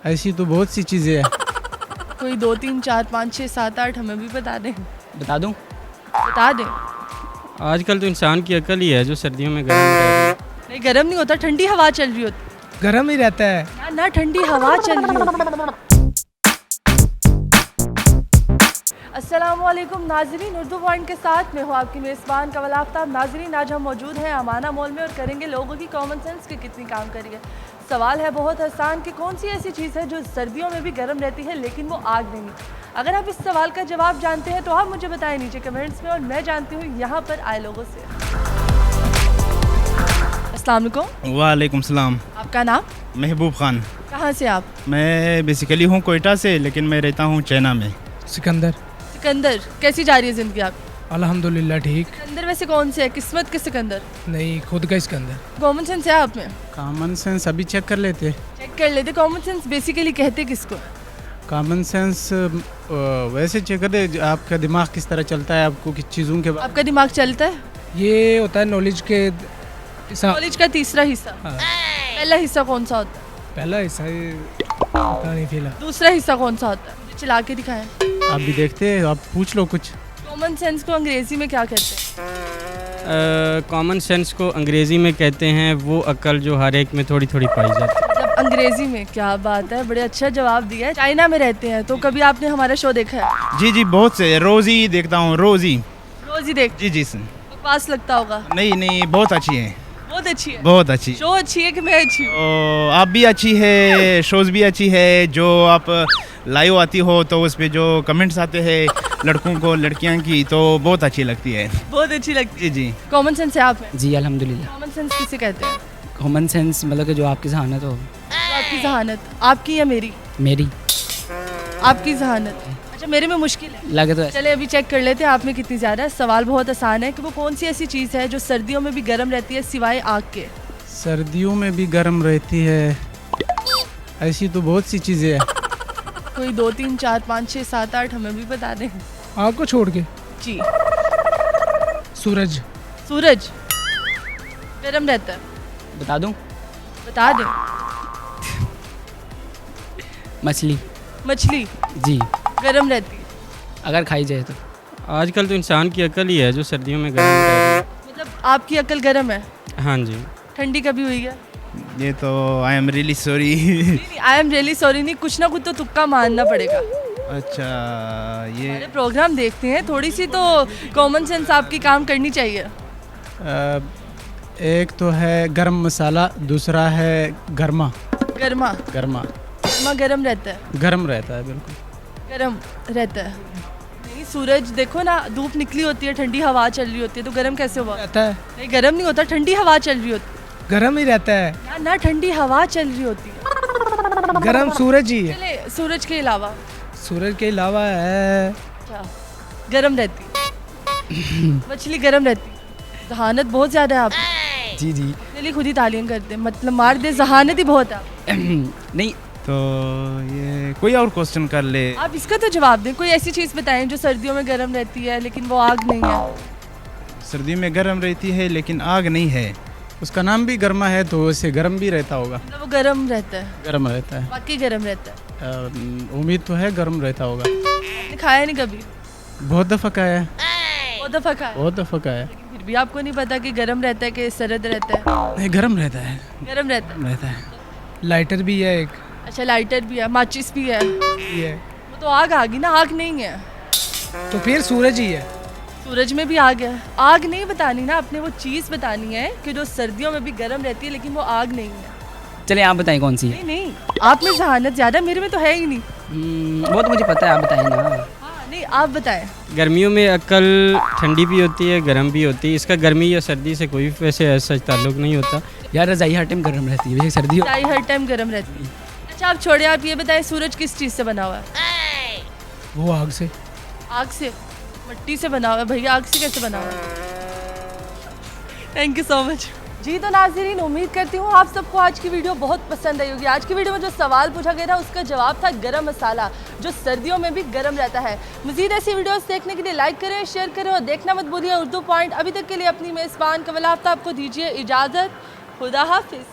ऐसी तो बहुत सी चीज़ें हैं। कोई 2 3 4 5 6 7 8 हमें भी बता दें। बता दूं? बता दें। आजकल तो इंसान की अकल ही है जो सर्दियों में गर्म रह रही। नहीं, गर्म नहीं होता, ठंडी हवा चल रही होती गर्म ही रहता है। ना ना, ठंडी हवा चल रही होती। अस्सलामुअलैकुम नाजरीन, उर्दू पॉइंट के साथ मैं हूँ आपकी मेज़बान कमल आफ्ताब। नाजरीन, आज हम मौजूद हैं अमाना मॉल में और करेंगे लोगों की कॉमन सेंस की कितनी काम करी है। सवाल है बहुत आसान कि कौन सी ऐसी चीज़ है जो सर्दियों में भी गर्म रहती है लेकिन वो आग नहीं। अगर आप इस सवाल का जवाब जानते हैं तो आप मुझे बताएं नीचे कमेंट्स में, और मैं जानती हूँ यहाँ पर आए लोगों से। अस्सलाम वालेकुम। वालेकुम सलाम। आपका नाम? महबूब खान। कहाँ से आप? मैं बेसिकली हूँ कोयटा से, लेकिन मैं रहता हूँ चाइना में। सिकंदर। सिकंदर, कैसी जा रही है ज़िंदगी आपकी? अल्हम्दुलिल्लाह ठीक। सिकंदर वैसे कौन से है, किस्मत के सिकंदर? नहीं, खुद का सिकंदर। कॉमन सेंस है आप में? कॉमन सेंस अभी चेक कर लेते। चेक कर लेते। कॉमन सेंस बेसिकली कहते किसको? कॉमन सेंस वैसे चेक कर दे, आपका दिमाग किस तरह चलता है, आपको किस चीज़ों के आपका दिमाग चलता है? ये होता है नॉलेज के नॉलेज का तीसरा हिस्सा। हाँ। पहला हिस्सा कौन सा होता है? पहला हिस्सा ये पता नहीं फिलहाल। दूसरा हिस्सा कौन सा होता है? मुझे चला के दिखाएं। आप भी देखते हैं, आप पूछ लो कुछ। कॉमन सेंस को अंग्रेजी में क्या कहते हैं? कॉमन सेंस को अंग्रेज़ी में कहते हैं वो अकल जो हर एक में थोड़ी थोड़ी पाई जाती है। मतलब अंग्रेजी में? क्या बात है, बड़े अच्छा जवाब दिया है। चाइना में रहते हैं तो कभी आपने हमारा शो देखा है? जी जी, बहुत से, रोज़ ही देखता हूँ, रोज़ ही। रोज ही देख? जी जी सर। बकवास लगता होगा। नहीं नहीं, बहुत अच्छी है। बहुत अच्छी है। बहुत अच्छी। शो अच्छी है कि मैं अच्छी हूँ? तो आप भी अच्छी है, शोज़ भी अच्छी है। जो आप लाइव आती हो तो उस पर जो कमेंट्स आते हैं लड़कों को लड़कियां की, तो बहुत अच्छी लगती है। बहुत अच्छी लगती जी जी। है। कॉमन सेंस है आप में? जी अल्हम्दुलिल्लाह। कॉमन सेंस किसे कहते हैं? कॉमन सेंस मतलब कि जो आपकी जहानत हो। तो आपकी जहानत, आपकी या मेरी? मेरी आपकी जहानत। अच्छा, मेरे में मुश्किल है। लगे तो ऐसे। चले अभी चेक कर लेते हैं आप में कितनी ज़्यादा है। सवाल बहुत आसान है कि वो कौन सी ऐसी चीज़ है जो सर्दियों में भी गर्म रहती है सिवाय आग के? सर्दियों में भी गर्म रहती है, ऐसी तो बहुत सी चीज़ें हैं। कोई 2 3 4 5 6 7 8 हमें भी बता दें। आग को छोड़ के जी। सूरज। सूरज गर्म रहता है? बता दूं? बता दें। मछली। मछली जी, गर्म रहती है? अगर खाई जाए तो। आजकल तो इंसान की अकल ही है जो सर्दियों में गर्म रह मतलब आपकी अकल गर्म है? रही। हाँ जी। ठंडी कभी हुई है? ये तो I am really sorry. I am really sorry नहीं, कुछ ना कुछ तो तुक्का मारना पड़ेगा। अच्छा, ये अरे प्रोग्राम देखते हैं, थोड़ी सी तो कॉमन सेंस आपकी काम करनी चाहिए। एक तो है गरम मसाला, दूसरा है गर्मा। गर्मा? गर्मा गर्मा गर्म रहता है? गर्म रहता है, बिल्कुल गर्म रहता है। नहीं, सूरज देखो ना, धूप निकली होती है, ठंडी हवा चल रही होती है, तो गर्म कैसे हुआ? रहता है। नहीं, गर्म नहीं होता, ठंडी हवा चल रही होती गर्म ही रहता है। है ना ना, ठंडी हवा चल रही होती है। गर्म सूरज ही है। चले सूरज के अलावा? सूरज के अलावा है अच्छा, गर्म रहती है। मछली गर्म रहती है। जहानत बहुत ज़्यादा है आप। जी जी। अपने लिए खुद ही तालीम करते हैं, मतलब मार दे, जहानत ही बहुत है। नहीं, तो ये कोई और क्वेश्चन कर ले। आप इसका तो जवाब दें। कोई ऐसी चीज़ बताएं जो सर्दियों में गर्म रहती है लेकिन वो आग नहीं है। सर्दी में गर्म रहती है लेकिन आग नहीं है। उसका नाम भी गर्मा है, तो उससे गर्म भी रहता होगा। मतलब वो गर्म रहता है? गर्म रहता है। बाकी गर्म रहता है? उम्मीद तो है गर्म रहता होगा। आपने खाया नहीं कभी? बहुत दफ़ा खाया है। बहुत दफ़ा खाया? बहुत दफ़ा खाया है। लेकिन फिर भी आपको नहीं पता कि गर्म रहता है कि सर्द रहता है? नहीं, गर्म रहता है। गर्म रहता है। रहता है। लाइटर भी है एक। अच्छा, लाइटर भी है, माचिस भी है। ये वो तो आग आ गई ना, आग नहीं है। तो फिर सूरज ही है। सूरज में भी आग है। आग नहीं बतानी ना, आपने वो चीज़ बतानी है कि जो सर्दियों में भी गर्म रहती है लेकिन वो आग नहीं है। चले आप बताएं कौन सी है। नहीं नहीं, आप में जहानत ज़्यादा, मेरे में तो है ही नहीं। वो तो मुझे पता है, आप बताएं ना। हाँ नहीं, आप बताएं। गर्मियों में अकल ठंडी भी होती है, गर्म भी होती है। इसका गर्मी या सर्दी से कोई वैसे ऐसा ताल्लुक नहीं होता। यार रज़ाई हर टाइम गर्म रहती है, वैसे सर्दी हो। चाय हर टाइम गर्म रहती है। अच्छा आप छोड़े, आप ये बताएं सूरज किस चीज़ से बना हुआ है? वो आग से। आग से? मिट्टी से बना हुआ है भैया, आग से कैसे बना हुआ है? Thank you so much. जी तो नाज़रीन, उम्मीद करती हूँ आप सबको आज की वीडियो बहुत पसंद आई होगी। आज की वीडियो में जो सवाल पूछा गया था उसका जवाब था गरम मसाला, जो सर्दियों में भी गरम रहता है। मज़ीद ऐसी वीडियोस देखने के लिए लाइक करें, शेयर करें और देखना मत भूलिए उर्दू पॉइंट। अभी तक के लिए अपनी मेज़बान कमल आफ्ताब को दीजिए इजाज़त। खुदा हाफिज़।